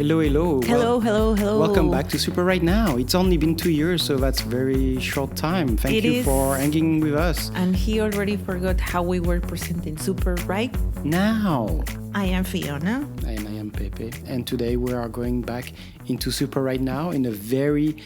Hello, hello. Hello. Welcome back to Super Right Now. It's only been 2 years, so that's very short time. Thank you for hanging with us. And he already forgot how we were presenting Super Right Now. I am Fiona. And I am Pepe. And today we are going back into Super Right Now in a very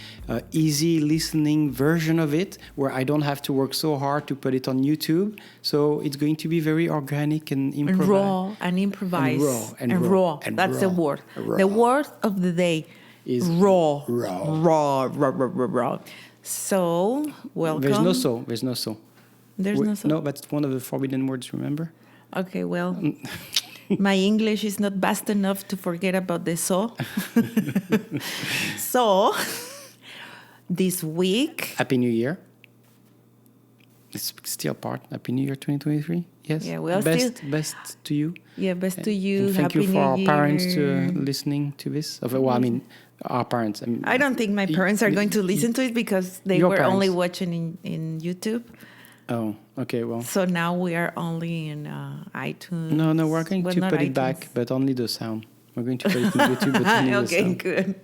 easy listening version of it, where I don't have to work so hard to put it on YouTube. So it's going to be very organic and improvised. And raw and improvised. And raw. That's the word. Raw. The word of the day is raw. Raw. So, welcome. There's no so. There's no so? No, that's one of the forbidden words, remember? Okay, well, my English is not vast enough to forget about the so. So, this week... Happy New Year. It's still part. Happy New Year 2023. Yes. Yeah, well, best to you. Yeah, best to you. And thank Happy you for our New parents Year. listening to this. Well, I mean, our parents. I don't think my parents are going to listen to it because they were only watching in YouTube. Oh, okay, well. So now we are only in iTunes. No, we're going to put it back, but only the sound. We're going to put it in YouTube, but only the sound. Okay, good.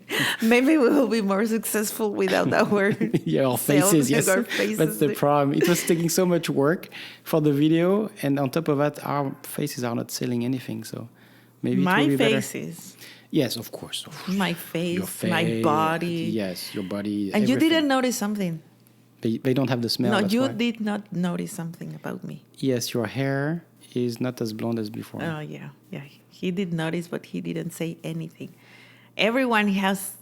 Maybe we will be more successful without our our faces. Yes, our faces. That's the problem. It was taking so much work for the video, and on top of that, our faces are not selling anything. So maybe it will be faces. Better. Yes, of course. My face, my body. Yes, your body. And everything. you didn't notice something. They don't have the smell. No, you did not notice something about me. Yes, your hair is not as blonde as before. Oh, yeah. He did notice, but he didn't say anything. Everyone has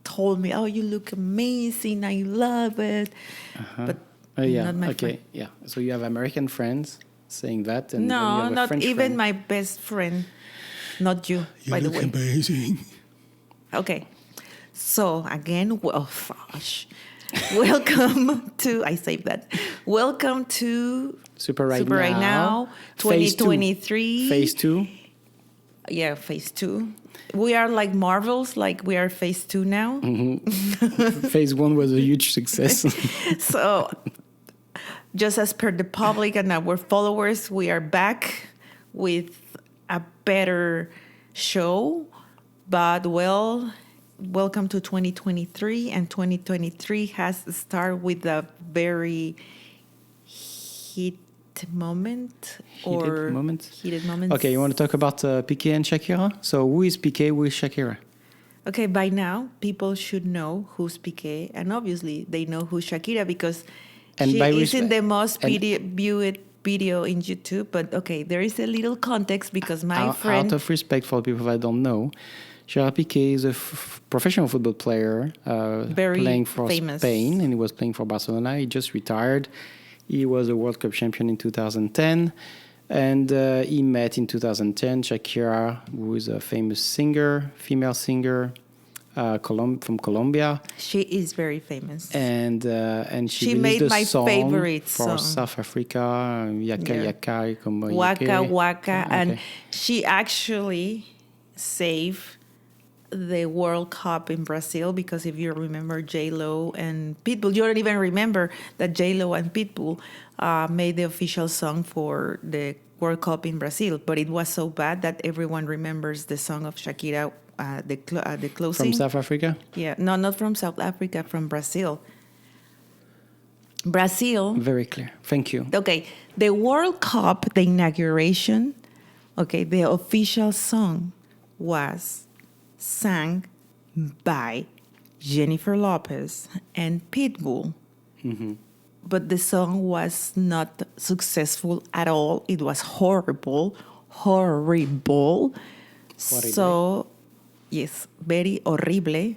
told me, oh, you look amazing. I love it. But not my friend. Yeah. So you have American friends saying that. And no, you have a not French even friend. My best friend. Not you, by the way. You look amazing. Okay. So, again, welcome to, I saved that. Welcome to Super Right Now 2023. Phase 2. Yeah, phase 2. We are like Marvels, like we are phase 2 now. Mm-hmm. Phase 1 was a huge success. So, just as per the public and our followers, we are back with a better show. But, well, welcome to 2023. And 2023 has started with a very heated moments. Heated moments. Okay, you want to talk about Piqué and Shakira? So who is Piqué, who is Shakira? Okay, by now, people should know who's Piqué. And obviously, they know who's Shakira because she isn't the most viewed video in YouTube. But okay, there is a little context because my friend... Out of respect for people that don't know, Gerard Pique is a professional football player playing for famous. Spain, and he was playing for Barcelona. He just retired. He was a World Cup champion in 2010, and he met in 2010 Shakira, who is a famous singer, female singer from Colombia. She is very famous. And she made my song favorite for song. South Africa, Yaka, como Waka Waka. Okay. And she actually saved the World Cup in Brazil because if you remember J-Lo and Pitbull, you don't even remember that J-Lo and Pitbull made the official song for the World Cup in Brazil, but it was so bad that everyone remembers the song of Shakira, the closing. From South Africa? Yeah, no, not from South Africa, from Brazil. Brazil. Very clear. Thank you. Okay, the World Cup, the inauguration, okay, the official song was sang by Jennifer Lopez and Pitbull. Mm-hmm. But the song was not successful at all. It was horrible. So, yes, very horrible.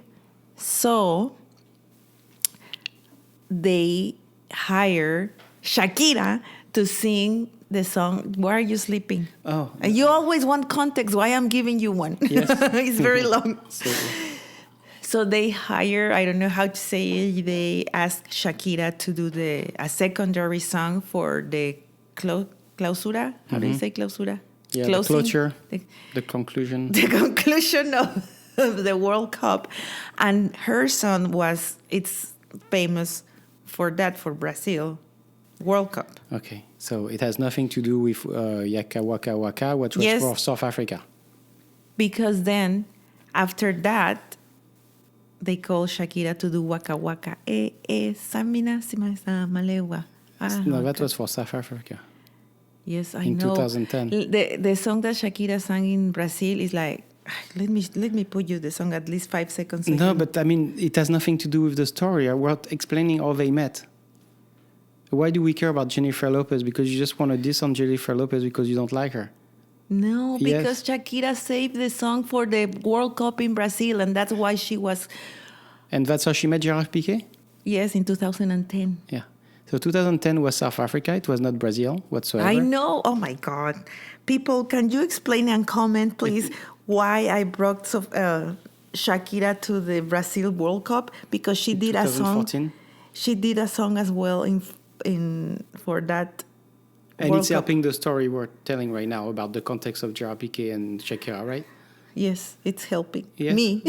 So, they hire Shakira to sing the song, Why Are You Sleeping? Oh. And you always want context. Why I'm giving you one. Yes. It's very long. So they hire, I don't know how to say it, they asked Shakira to do a secondary song for the clausura. How do you say clausura? Yeah, Closing, the closure, the conclusion. The conclusion of the World Cup. And her song it's famous for that, for Brazil. World Cup. Okay, so it has nothing to do with Yaka Waka Waka, which was for South Africa. Because then After that, they called Shakira to do Waka Waka. Samina Simasa Malewa. No, that was for South Africa. Yes, I in know. 2010. The song that Shakira sang in Brazil is like, let me put you the song at least 5 seconds. No, but I mean, it has nothing to do with the story. We're explaining how they met. Why do we care about Jennifer Lopez? Because you just want to diss on Jennifer Lopez because you don't like her. No, because Yes. Shakira saved the song for the World Cup in Brazil, and that's why she was. And that's how she met Gerard Pique? Yes, in 2010. Yeah. So 2010 was South Africa. It was not Brazil whatsoever. I know. Oh my God. People, can you explain and comment, please, why I brought Shakira to the Brazil World Cup? Because she did a song. 2014. She did a song as well in for that. And World it's Cup. helping the story we're telling right now about the context of Gerard Pique and Shakira, right? Yes, it's helping Yes. me.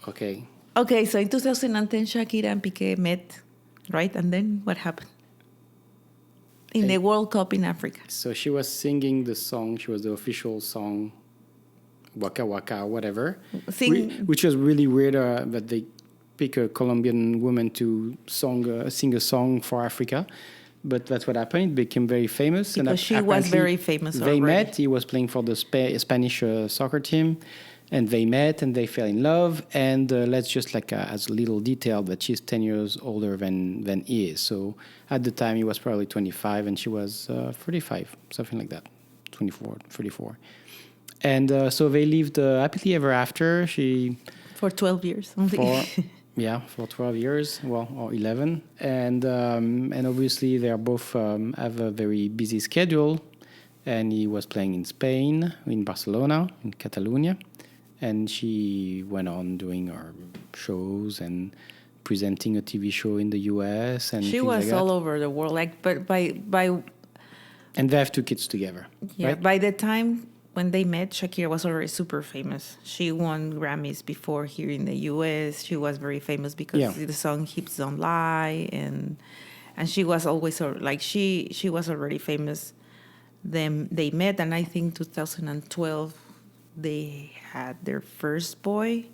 Okay. Okay, so in 2010, Shakira and Piqué met, right? And then what happened? In the World Cup in Africa. So she was singing the song. She was the official song, Waka Waka, whatever. Which was really weird that they pick a Colombian woman to sing a song for Africa. But that's what happened. It became very famous. Because she was very famous They already. met. He was playing for the Spanish soccer team. And they met and they fell in love. And let's just as a little detail that she's 10 years older than he is. So at the time he was probably 25 and she was 35, something like that, 24, 34. And so they lived happily ever after. For 12 years only. For 12 years, or 11. And obviously they are both have a very busy schedule. And he was playing in Spain, in Barcelona, in Catalonia. And she went on doing her shows and presenting a TV show in the US. And she was all over the world. But by and they have 2 kids together. Yeah, right? by the time when they met, Shakira was already super famous. She won Grammys before here in the US. She was very famous because the song Hips Don't Lie, and she was always she was already famous. Then they met, and I think 2012 they had their first boy,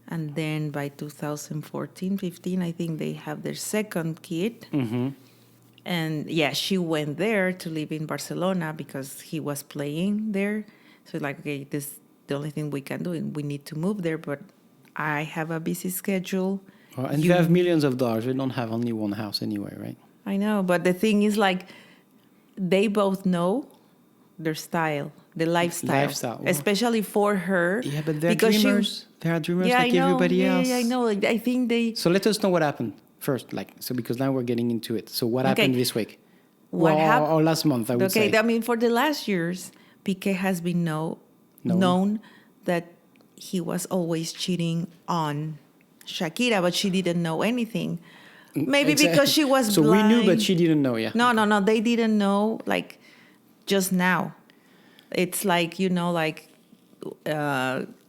and then by 2014, 15, I think they have their second kid. Mm-hmm. And she went there to live in Barcelona because he was playing there. So okay, this is the only thing we can do, and we need to move there. But I have a busy schedule. And you have millions of dollars. We don't have only one house anyway, right? I know, but the thing is, they both know their style, the lifestyle. Especially for her. Yeah, but they're dreamers. They are dreamers like everybody else. Yeah, I know. I think they... So let us know what happened first, because now we're getting into it. So what happened this week? What happened? Or last month, I would say. Okay, I mean, for the last years, Piqué has been known that he was always cheating on Shakira, but she didn't know anything. Maybe because she was so blind. We knew, but she didn't know, yeah. No, they didn't know, just now. It's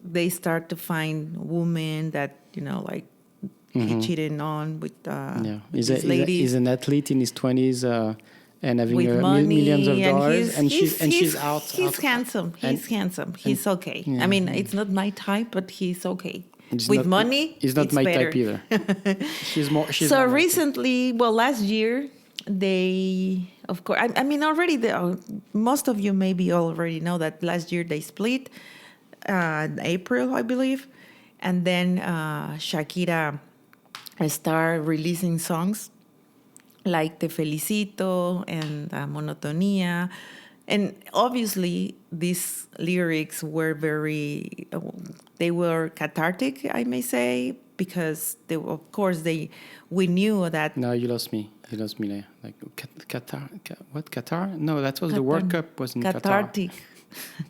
they start to find women that, he cheated on with this lady. He's an athlete in his 20s and having with money, millions of dollars. She's out. He's handsome. He's handsome. He's okay. Yeah. I mean, it's not my type, but he's okay. With money, he's not my better. type either. She's so recently, last year, they, of course, I mean, already, most of you maybe already know that last year they split, April, I believe. And then Shakira started releasing songs like Te Felicito and Monotonía. And obviously, these lyrics were they were cathartic, I may say, because we knew that. No, you lost me. Leia. Qatar, what, Qatar? No, that was the World Cup was in cathartic. Qatar.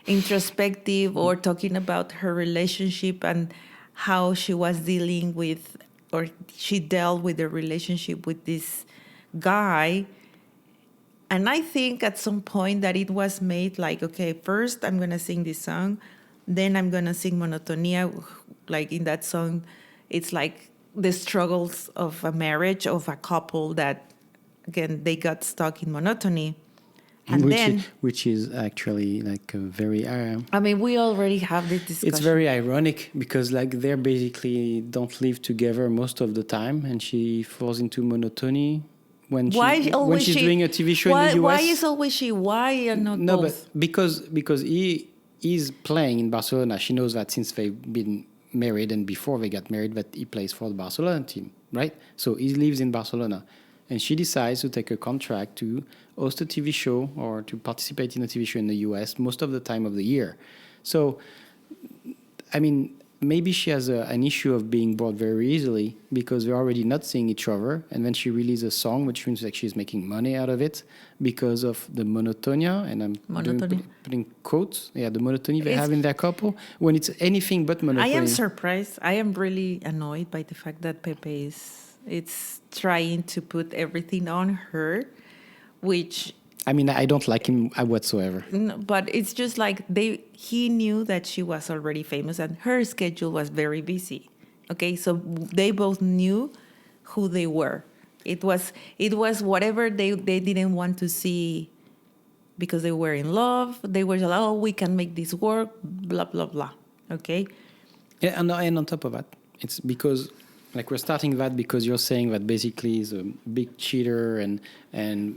Introspective, or talking about her relationship and how she was dealing with, or she dealt with the relationship with this guy. And I think at some point that it was made okay, first I'm going to sing this song, then I'm going to sing Monotonía. In that song, it's the struggles of a marriage, of a couple that, again, they got stuck in monotony. And which is actually like a very I mean, we already have this discussion. it's very ironic because like they basically don't live together most of the time, and she falls into monotony when she's doing a TV show in the US. Why is always she? Why and not No, both? but because he is playing in Barcelona. She knows that since they've been married and before they got married that he plays for the Barcelona team, right? So he lives in Barcelona. And she decides to take a contract to host a TV show or to participate in a TV show in the US most of the time of the year. So, I mean, maybe she has an issue of being bored very easily because they're already not seeing each other. And then she releases a song, which means like she's making money out of it because of the monotonia. And I'm putting quotes. Yeah, the monotony they have in their couple when it's anything but monotony. I am surprised. I am really annoyed by the fact that Pepe it's trying to put everything on her, which... I mean, I don't like him whatsoever. No, but it's just like he knew that she was already famous and her schedule was very busy. Okay, so they both knew who they were. It was whatever they didn't want to see because they were in love. They were like, oh, we can make this work, blah, blah, blah. Okay? Yeah, and on top of that, it's because... Like we're starting that because you're saying that basically he's a big cheater and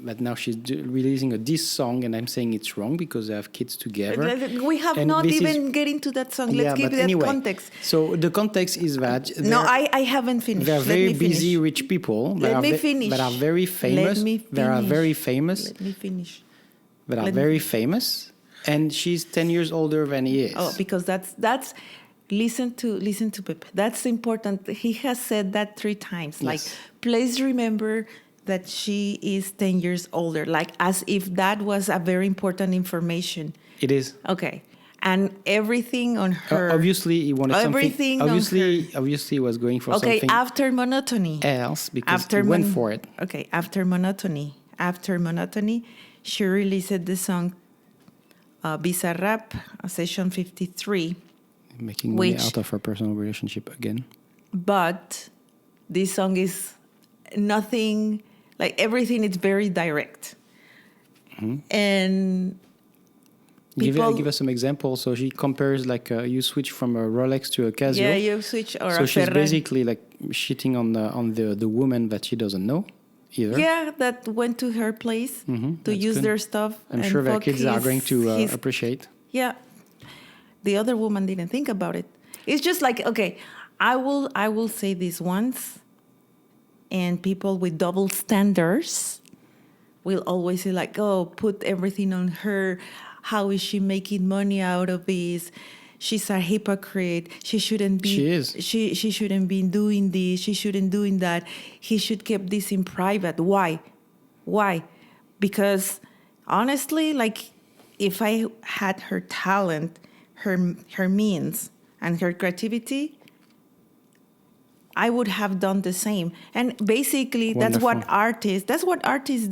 that now she's releasing a Dissong, and I'm saying it's wrong because they have kids together. We have and not even getting to that song. Let's give that context. So the context is that I haven't finished. They're very busy rich people that are very famous. They are very famous. Let me finish. That are very famous, and she's 10 years older than he is. Oh, because that's. Listen to Pepe. That's important. He has said that 3 times. Yes. Like, please remember that she is 10 years older. Like, as if that was a very important information. It is. Okay. And everything on her. Obviously, he wanted everything something. Obviously, he was going for something. Okay, after monotony. Else, because he went for it. Okay, after monotony. She released the song Bizarrap, Session 53. Making money out of her personal relationship again. But this song is nothing, like everything is very direct. Mm-hmm. And give us some examples. So she compares like you switch from a Rolex to a Casio. Yeah, you switch or so a she's Ferrari. Basically like shitting on the woman that she doesn't know either. Yeah, that went to her place to use their stuff. I'm sure their kids are going to appreciate. Yeah. The other woman didn't think about it. It's just like, okay, I will say this once, and people with double standards will always say like, oh, put everything on her. How is she making money out of this? She's a hypocrite. She shouldn't be. She is. She shouldn't be doing this. She shouldn't doing that. He should keep this in private. Why? Because honestly, like, if I had her talent, her means and her creativity, I would have done the same. And basically, Wonderful. that's what artists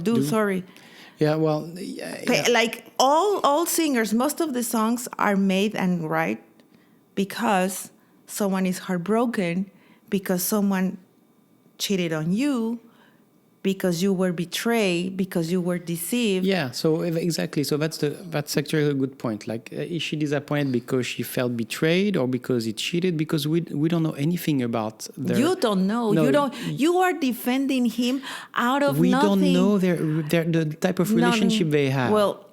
do. Sorry. Yeah, well, like all singers, most of the songs are made and write because someone is heartbroken, because someone cheated on you, because you were betrayed, because you were deceived. Yeah, so exactly. So that's actually a good point. Like, is she disappointed because she felt betrayed or because he cheated? Because we don't know anything about their... You don't know. No, you are defending him out of we nothing. We don't know the type of relationship they have. Well,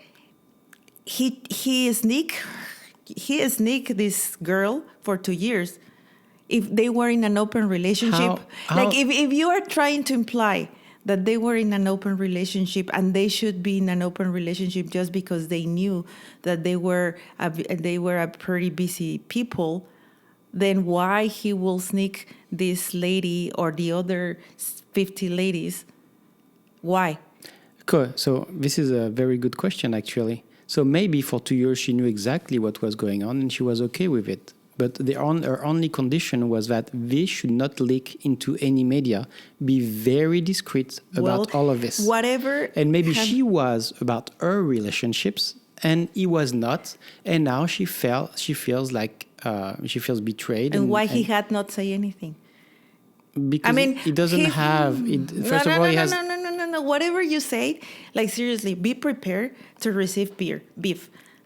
he sneaked this girl for 2 years. If they were in an open relationship, like if you are trying to imply that they were in an open relationship and they should be in an open relationship just because they knew that they were a pretty busy people, then why he will sneak this lady or the other 50 ladies? Why? Cool. So this is a very good question, actually. So maybe for 2 years she knew exactly what was going on and she was okay with it. But her only condition was that this should not leak into any media. Be very discreet about all of this. Whatever. And maybe she was about her relationships, and he was not. And now she feels like she feels betrayed. And why he had not say anything? Because he doesn't have. First of all, he has. No. no. Whatever you say, like seriously, be prepared to receive beer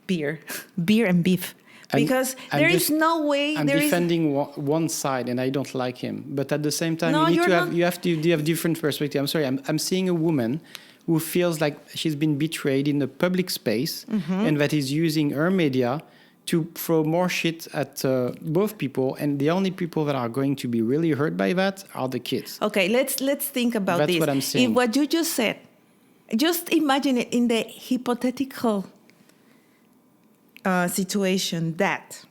and beef. Because there is no way. I'm defending one side, and I don't like him. But at the same time, No, you have to have different perspective. I'm sorry. I'm seeing a woman who feels like she's been betrayed in the public space, and that is using her media to throw more shit at both people. And the only people that are going to be really hurt by that are the kids. Okay, let's think about this. That's what I'm saying. If what you just said, just imagine it in the hypothetical situation that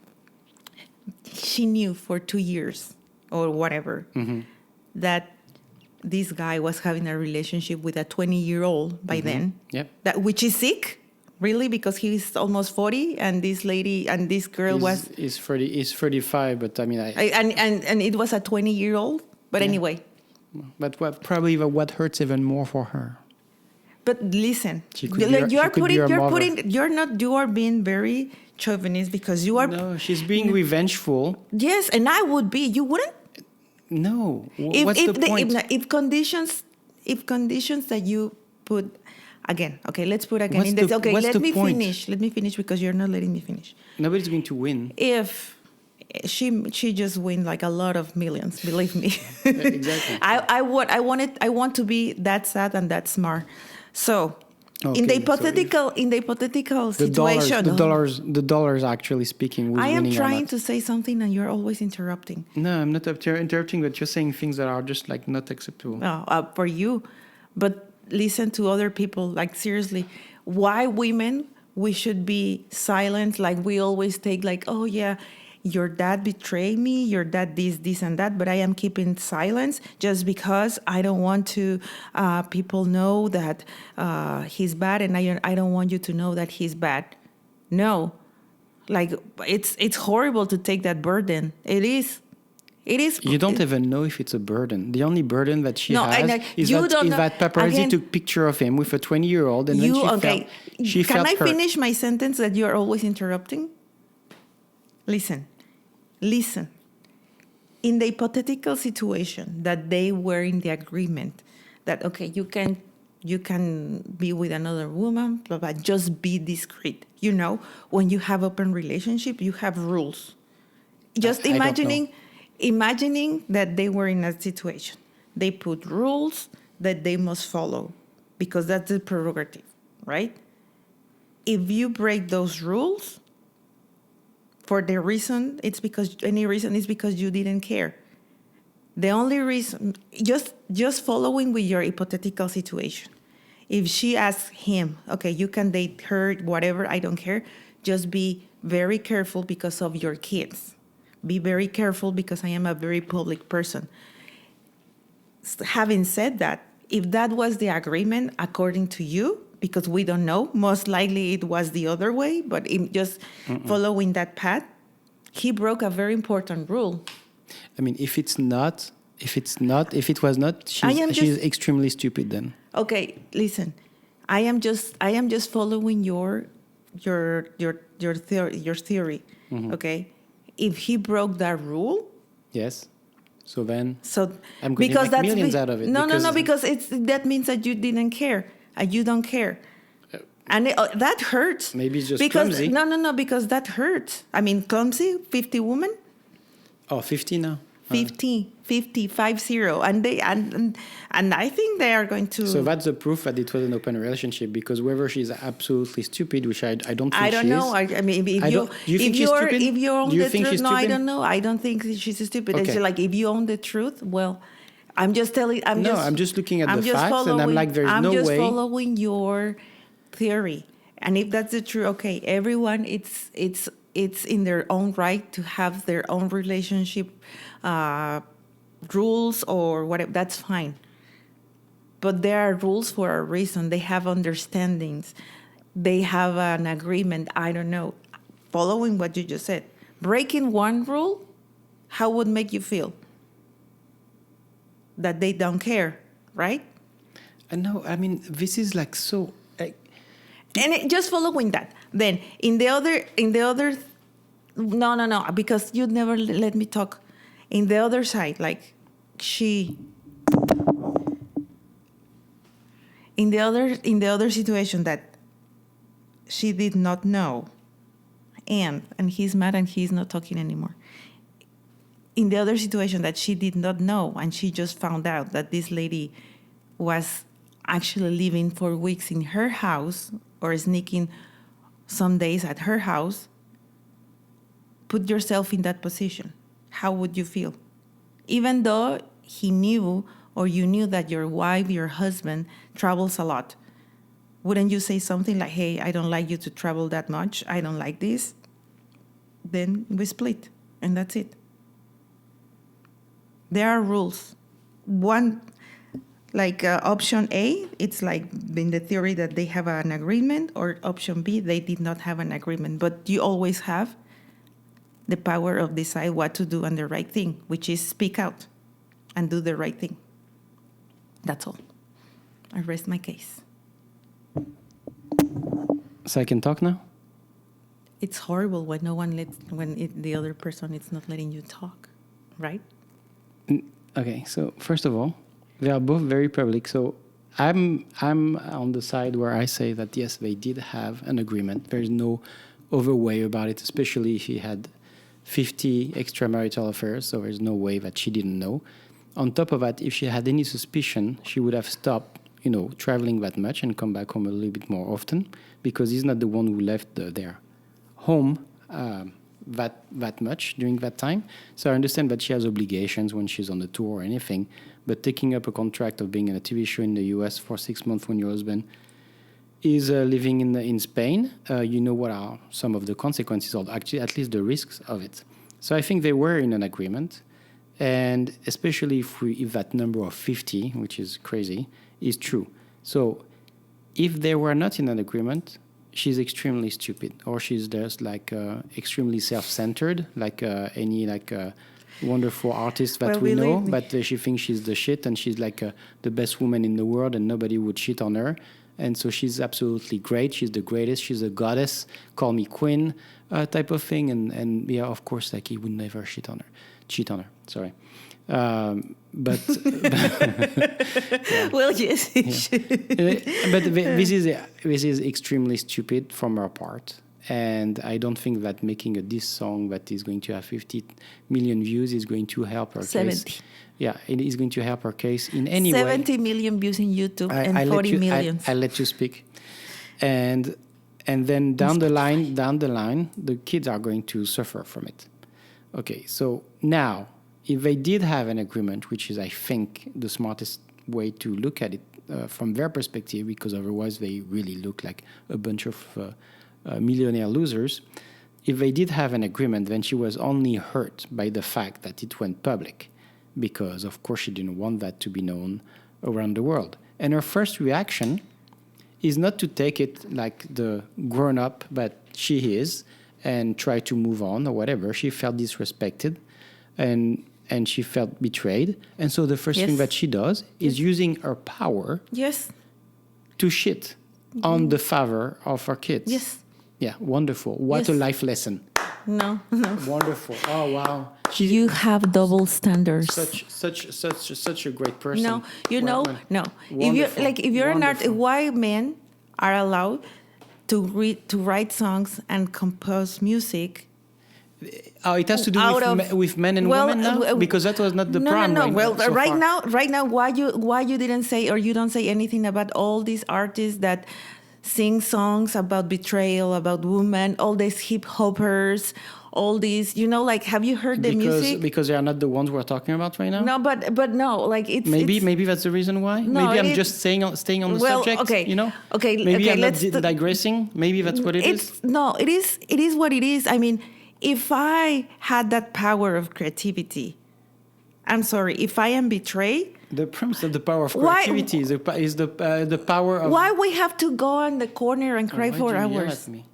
she knew for 2 years or whatever that this guy was having a relationship with a 20-year-old by then, that which is sick, really, because he's almost 40, and this lady and this girl is 35, but I mean, and it was a 20-year-old. But anyway, but what hurts even more for her. But listen, you are being very chauvinist because you are. No, she's being revengeful. Yes, and I would be. You wouldn't. No. What's the point? If conditions that you put again. Okay, let's put again What's in this. the- Okay, what's let the me point? finish. Let me finish because you're not letting me finish. Nobody's going to win. If she just win like a lot of millions, believe me. Exactly. I want to be that sad and that smart. So in the hypothetical situation, the dollars actually speaking. I am trying to say something and you're always interrupting. No, I'm not interrupting, but you're saying things that are just like not acceptable. For you, but listen to other people. Like seriously, why women we should be silent? Like we always take like, oh yeah, your dad betrayed me, your dad this and that, but I am keeping silence just because I don't want to people know that he's bad, and I don't want you to know that he's bad. No, like it's horrible to take that burden. It is. You don't even know if it's a burden. The only burden that she has is that paparazzi took picture of him with a 20-year-old, and then she felt hurt. Can I finish my sentence that you are always interrupting? Listen. In the hypothetical situation that they were in the agreement that, okay, you can be with another woman, but just be discreet. You know, when you have open relationship, you have rules. Just imagining that they were in that situation. They put rules that they must follow because that's the prerogative, right? If you break those rules, for the reason, it's because you didn't care. The only reason, just following with your hypothetical situation. If she asks him, okay, you can date her, whatever, I don't care. Just be very careful because of your kids. Be very careful because I am a very public person. Having said that, if that was the agreement according to you, because we don't know. Most likely it was the other way, but in just following that path, he broke a very important rule. I mean, if it was not, she's extremely stupid then. Okay, listen. I am just following your theory. Okay? If he broke that rule, yes. So then I'm going because to make millions out of it. No, because that means that you didn't care. You don't care. And that hurts. Maybe it's just clumsy. No, because that hurts. I mean, clumsy, 50 women? Oh, 50 now? 50. And I think they are going to... So that's the proof that it was an open relationship, because whether she's absolutely stupid, which I don't think she is. I don't know. I mean, do you think she's stupid? If you own do you the think truth, she's no, stupid? I don't know. I don't think she's stupid. Okay. It's like, if you own the truth, well, I'm just telling... I'm just looking at the facts, and I'm like, there's no way... I'm just following your theory. And if that's the truth, okay, everyone, it's in their own right to have their own relationship rules or whatever. That's fine. But there are rules for a reason. They have understandings. They have an agreement. I don't know. Following what you just said. Breaking one rule, how would make you feel? That they don't care, right? No, I mean, this is like so... just following that. Then in the other, no, because you never let me talk. In the other side, like she In the other situation that she did not know, and he's mad and he's not talking anymore. In the other situation that she did not know and she just found out that this lady was actually living for weeks in her house or sneaking some days at her house, put yourself in that position. How would you feel? Even though he knew or you knew that your wife, your husband travels a lot, wouldn't you say something like, hey, I don't like you to travel that much. I don't like this. Then we split and that's it. There are rules. One, like option A, it's like in the theory that they have an agreement, or option B, they did not have an agreement. But you always have the power of decide what to do and the right thing, which is speak out and do the right thing. That's all. I rest my case. So I can talk now? It's horrible when the other person is not letting you talk, right? Okay, so first of all, they are both very public. So I'm on the side where I say that yes, they did have an agreement. There's no other way about it, especially if he had 50 extramarital affairs. So there's no way that she didn't know. On top of that, if she had any suspicion, she would have stopped, traveling that much and come back home a little bit more often, because he's not the one who left their home that much during that time. So I understand that she has obligations when she's on the tour or anything, but taking up a contract of being in a TV show in the US for 6 months when your husband is living in Spain, you know what are some of the consequences, or actually at least the risks of it. So I think they were in an agreement, and especially if that number of 50, which is crazy, is true. So if they were not in an agreement, she's extremely stupid, or she's just extremely self-centered, like any wonderful artist that we know, but she thinks she's the shit and she's the best woman in the world and nobody would cheat on her. And so she's absolutely great. She's the greatest. She's a goddess. Call me queen, type of thing. And yeah, of course, he would never cheat on her. Sorry. But yeah. Well, yes, but this is extremely stupid from her part, and I don't think that making a diss song that is going to have 50 million views is going to help her 70. case. Yeah, it is going to help her case in any 70 way. million views in YouTube and 40 million. I let you speak, and then down the line, the kids are going to suffer from it. Okay, so now, if they did have an agreement, which is, I think, the smartest way to look at it from their perspective, because otherwise they really look like a bunch of millionaire losers. If they did have an agreement, then she was only hurt by the fact that it went public, because, of course, she didn't want that to be known around the world. And her first reaction is not to take it like the grown-up that she is and try to move on or whatever. She felt disrespected and she felt betrayed. And so the first thing that she does is using her power to shit on the father of her kids. Yes. Yeah, wonderful. What a life lesson. No. Wonderful. Oh, wow. You have double standards. Such a great person. No, no. Wonderful. If you're an artist, why men are allowed to write songs and compose music? It has to do with men and women now, because that was not the problem. No. Well, right now, why you didn't say, or you don't say anything about all these artists that sing songs about betrayal, about women, all these hip hoppers, all these, have you heard the music? Because they are not the ones we're talking about right now. No, but no, it's maybe that's the reason why. No, maybe I'm just staying on the subject. Okay. Maybe I'm not let's digressing. Maybe that's what it is. No, it is what it is. I mean, if I had that power of creativity, I'm sorry, if I am betrayed. The premise of the power of creativity is the power of. Why we have to go in the corner and cry for hours? Yell at me?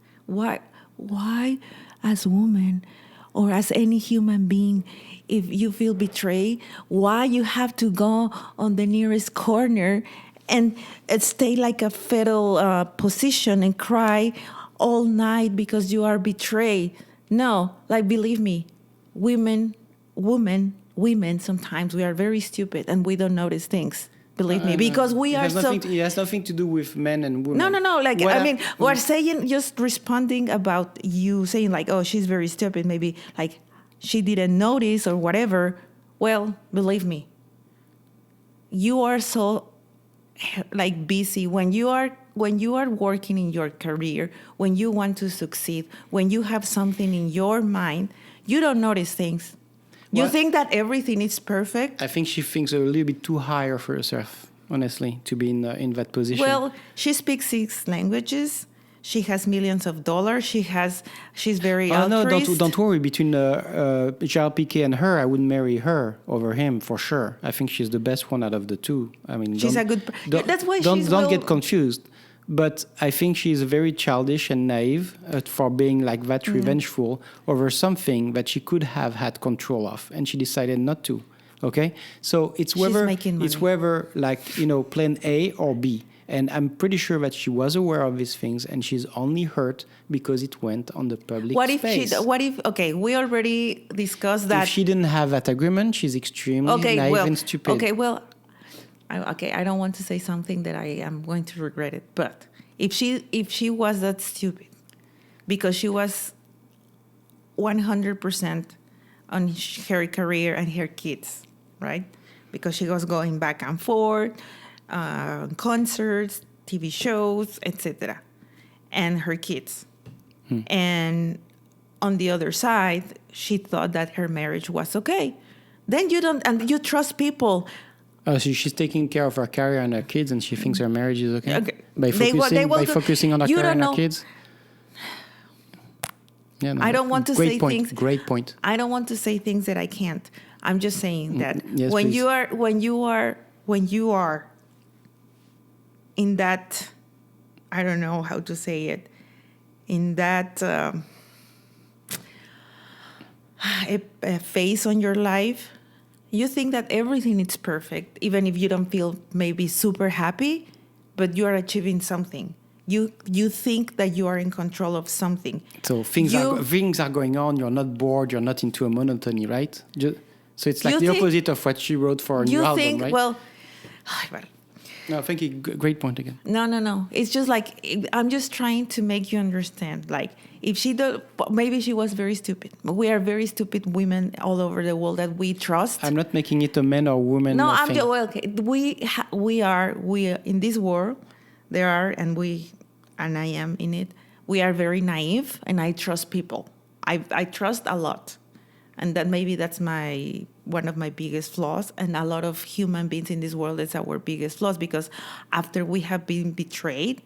Why, as a woman or as any human being, if you feel betrayed, why you have to go on the nearest corner and stay like a fetal position and cry all night because you are betrayed? No, believe me, women, sometimes we are very stupid and we don't notice things. Believe me, because we are so. It has nothing to do with men and women. No. Like, I mean, we're saying, just responding about you saying, like, oh, she's very stupid. Maybe, like, she didn't notice or whatever. Well, believe me, you are so, like, busy when you are working in your career, when you want to succeed, when you have something in your mind, you don't notice things. You think that everything is perfect? I think she thinks a little bit too high of herself, honestly, to be in that position. Well, she speaks 6 languages. She has millions of dollars. She's very altruist. No, don't worry. Between Gerard Pique and her, I would marry her over him for sure. I think she's the best one out of the two. I mean, she's a good. That's why don't get confused. But I think she's very childish and naive for being like that revengeful over something that she could have had control of, and she decided not to. Okay, so it's whether like plan A or B, and I'm pretty sure that she was aware of these things, and she's only hurt because it went on the public space. Okay, we already discussed that. If she didn't have that agreement, she's extremely naive and stupid. Okay, well. I don't want to say something that I am going to regret it. But if she was that stupid, because she was 100% on her career and her kids, right? Because she was going back and forth, concerts, TV shows, etc., and her kids. And on the other side, she thought that her marriage was okay. Then you trust people. Oh, so she's taking care of her career and her kids, and she thinks her marriage is okay? By focusing on her career and her kids? Yeah, no, I don't want to say things. Great point. I don't want to say things that I can't. I'm just saying that yes, when please. you are in that, I don't know how to say it, in that a phase on your life, you think that everything is perfect, even if you don't feel maybe super happy, but you are achieving something. You think that you are in control of something. So things are going on. You're not bored. You're not into a monotony, right? So it's like the opposite of what she wrote for a new album, right? Well, no, thank you. Great point again. No. It's just like, I'm just trying to make you understand. Like, if maybe she was very stupid. We are very stupid women all over the world that we trust. I'm not making it a man or woman. No, I'm just, okay. We are in this world. There are, and I am in it. We are very naive, and I trust people. I trust a lot, and that's one of my biggest flaws. And a lot of human beings in this world, it's our biggest flaws, because after we have been betrayed,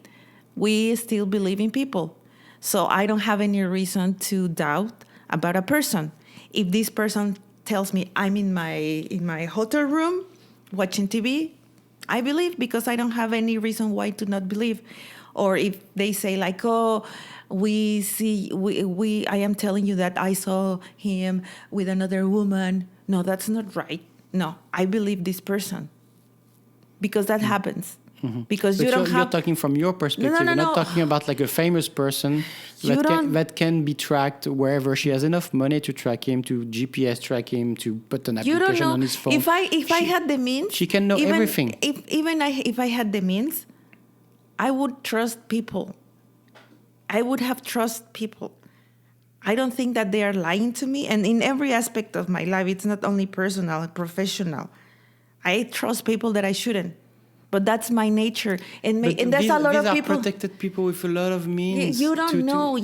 we still believe in people. So I don't have any reason to doubt about a person. If this person tells me I'm in my hotel room watching TV, I believe, because I don't have any reason why to not believe. Or if they say like, oh, I am telling you that I saw him with another woman. No, that's not right. No, I believe this person, because that happens. Mm-hmm. Because you're talking from your perspective. You're not talking about like a famous person that can be tracked wherever. She has enough money to track him, to GPS track him, to put an application on his phone. If I had the means, she can know everything. If I had the means, I would trust people. I would have trust people. I don't think that they are lying to me. And in every aspect of my life, it's not only personal, professional. I trust people that I shouldn't. But that's my nature, and there's a lot of people. These are protected people with a lot of means. You don't know.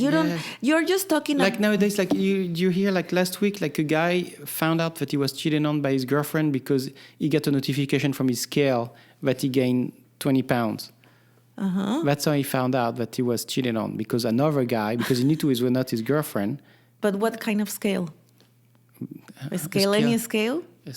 You're just talking. Like nowadays, like you hear, like last week, like a guy found out that he was cheated on by his girlfriend because he got a notification from his scale that he gained 20 pounds. Uh-huh. That's how he found out that he was cheated on, because another guy, because he knew it was not his girlfriend. But what kind of scale? A scale? Any scale? A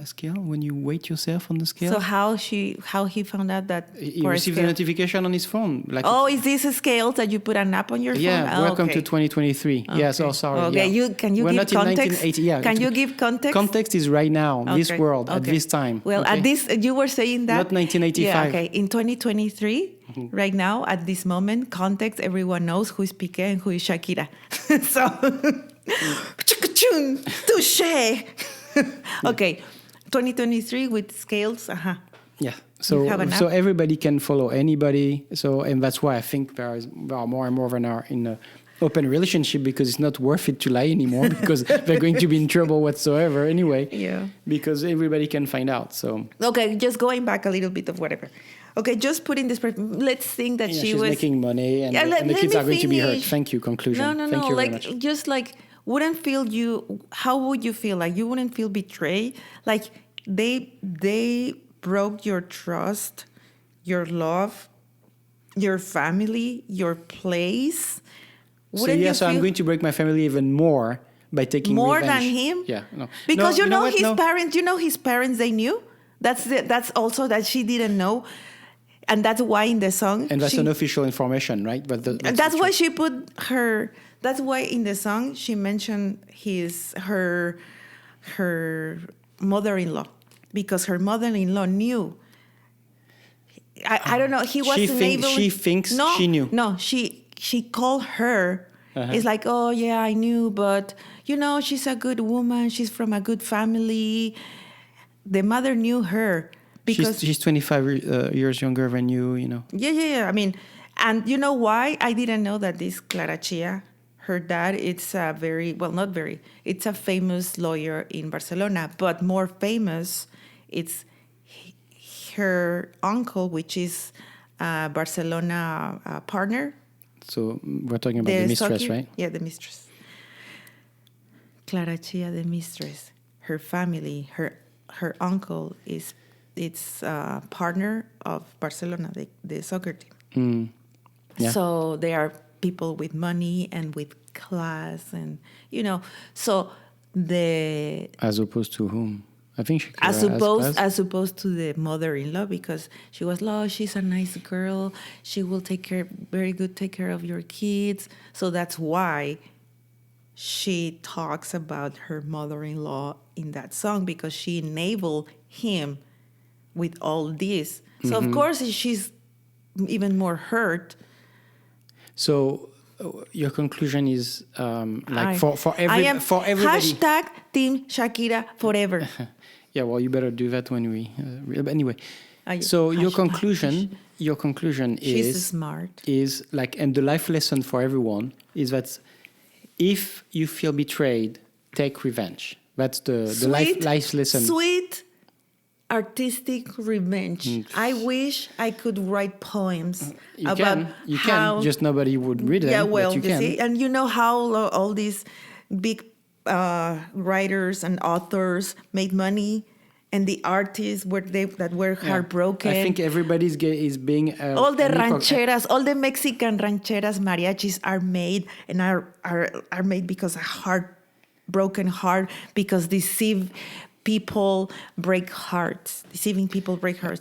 scale. When you weight yourself on the scale. So how he found out that he received a notification on his phone? Like, is this a scale that you put an app on your phone? Yeah. Welcome to 2023. Okay. Yes. Oh, sorry. Okay. Yeah. Can you give context? Can you give context? Context is right now, this world, at this time. Well, at this, you were saying that. Not 1985. Yeah. Okay. In 2023. Mm-hmm. Right now, at this moment, context, everyone knows who is Piqué and who is Shakira. So, touche. Okay, 2023 with scales. Uh-huh. Yeah. You have an So app? everybody can follow anybody. And that's why I think there are more and more than are in a open relationship, because it's not worth it to lie anymore because they're going to be in trouble whatsoever anyway. Yeah. Because everybody can find out. So Okay, just going back a little bit of whatever. Okay, just putting this. Let's think that she's was making money, and, Yeah, and the let kids me are going to be hurt. finish. Thank you. Conclusion. No. Thank you very much. Just like, wouldn't feel you. How would you feel? Like, you wouldn't feel betrayed. Like they broke your trust, your love, your family, your place. So I'm going to break my family even more by taking more revenge. than him. Yeah, no. Because no, you know what? his No. parents. You know his parents. They knew. That's also that she didn't know, and that's why in the song. And that's unofficial information, right? But that's why she put her. That's why in the song she mentioned her mother-in-law, because her mother-in-law knew. I don't know. He wasn't able. She thinks she knew. No, she called her. It's like, oh yeah, I knew, but you know, she's a good woman. She's from a good family. The mother knew her because she's 25 years younger than you. You know. Yeah. I mean, and you know why? I didn't know that this Clara Chia, her dad, it's a it's a famous lawyer in Barcelona, but more famous, it's her uncle, which is a Barcelona partner. So we're talking about the mistress, right? Yeah, the mistress. Clara Chia, the mistress. Her family, her uncle it's partner of Barcelona, the soccer team. Yeah. So they are people with money and with class, and so as opposed to whom? I think Shakira as opposed to the mother-in-law, because she was, she's a nice girl. She will take care of your kids. So that's why she talks about her mother-in-law in that song, because she enabled him with all this. So of course she's even more hurt. So your conclusion is for everybody. Hashtag Team Shakira forever. Yeah, well, you better do that when we. But anyway, so your conclusion She's smart. Is like, and the life lesson for everyone is that if you feel betrayed, take revenge. That's the life lesson. Sweet, artistic revenge. I wish I could write poems about you can. Just nobody would read them. Yeah, well, but you can. see, and you know how all these big writers and authors made money, and the artists that were heartbroken. I think everybody's is being all the rancheras, all the Mexican rancheras, mariachis are made, and are made because a broken heart, because deceiving people break hearts.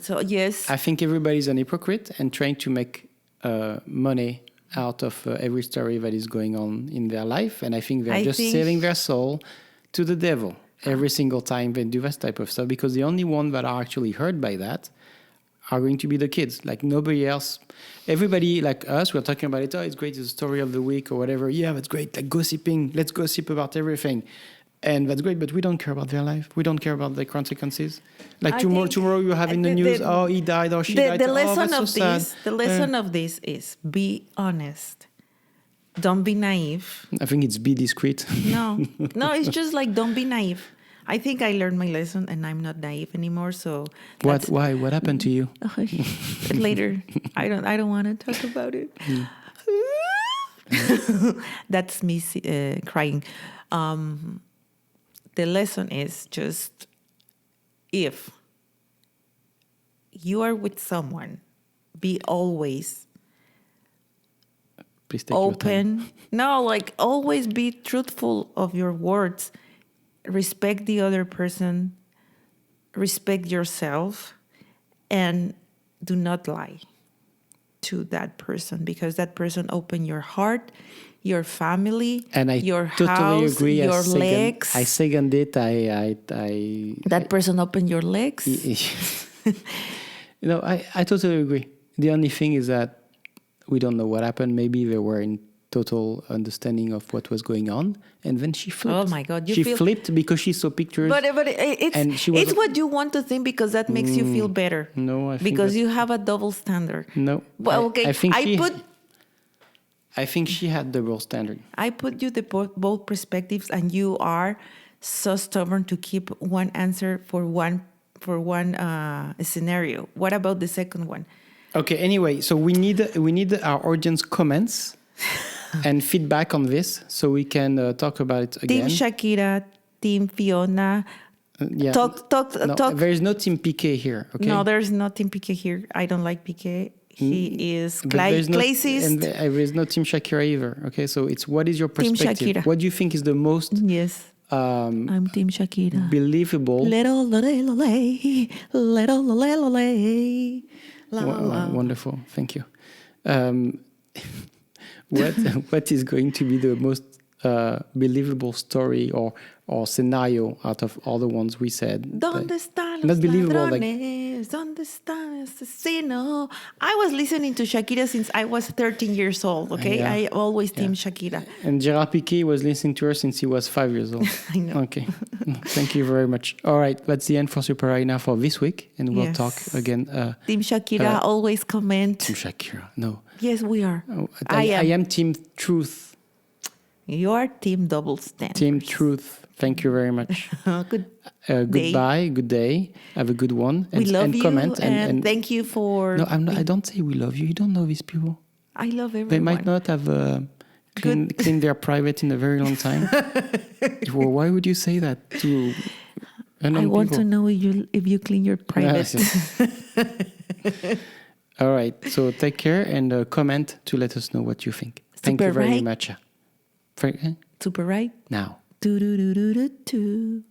So yes, I think everybody's an hypocrite and trying to make money out of every story that is going on in their life, and I think they're selling their soul to the devil every single time they do that type of stuff, because the only ones that are actually hurt by that are going to be the kids. Like nobody else. Everybody like us, we're talking about it. Oh, it's great, it's a story of the week or whatever. Yeah, that's great. Like gossiping. Let's gossip about everything. And that's great, but we don't care about their life. We don't care about the consequences. Like tomorrow you have in the news, he died or she died. The lesson of this is be honest. Don't be naive. I think it's be discreet. No, it's just like, don't be naive. I think I learned my lesson, and I'm not naive anymore. So why? What happened to you? Later, I don't want to talk about it. That's me crying. The lesson is just, if you are with someone, be always open. No, like always be truthful of your words. Respect the other person. Respect yourself. And do not lie to that person, because that person opened your heart, your family, and your totally house, agree. your legs. I second it. That person opened your legs. I totally agree. The only thing is that we don't know what happened. Maybe they were in total understanding of what was going on, and then she flipped. Oh my God, she flipped because she saw pictures. But it's what you want to think because that makes you feel better. No, I think because you have a double standard. No. Well, okay. I think she had double standard. I put you both perspectives, and you are so stubborn to keep one answer for one scenario. What about the second one? Okay. Anyway, so we need our audience comments and feedback on this, so we can talk about it again. Team Shakira, Team Fiona. Yeah. Talk. There is no Team Piqué here. Okay. No, there's no Team Piqué here. I don't like Piqué. He is classist. And there is no Team Shakira either. Okay, so it's what is your perspective? Team Shakira. What do you think is the most I'm Team Shakira. believable? Wonderful, thank you. What is going to be the most believable story or scenario out of all the ones we said? ¿Dónde están Not los believable, ladrones? ¿Dónde está el asesino? I was listening to Shakira since I was 13 years old, okay? Yeah. I always Team Shakira. And Gerard Pique was listening to her since he was 5 years old. I know. Okay. Thank you very much. All right. That's the end for Super Arena for this week. And we'll Yes. talk again. Team Shakira, always comment. Team Shakira. No. Yes, we are. Oh, I I am Team Truth. You are Team Double Standards. Team Truth. Thank you very much. Good Goodbye. Good day. Have a good one. We love and you, comment and thank you for... No, I don't say we love you. You don't know these people. I love everyone. They might not have cleaned their private in a very long time. Well, why would you say that to unknown I want people? to know if you clean your private. All right. So take care and comment to let us know what you think. Thank you very much. Super right? Now. Do do do do do do.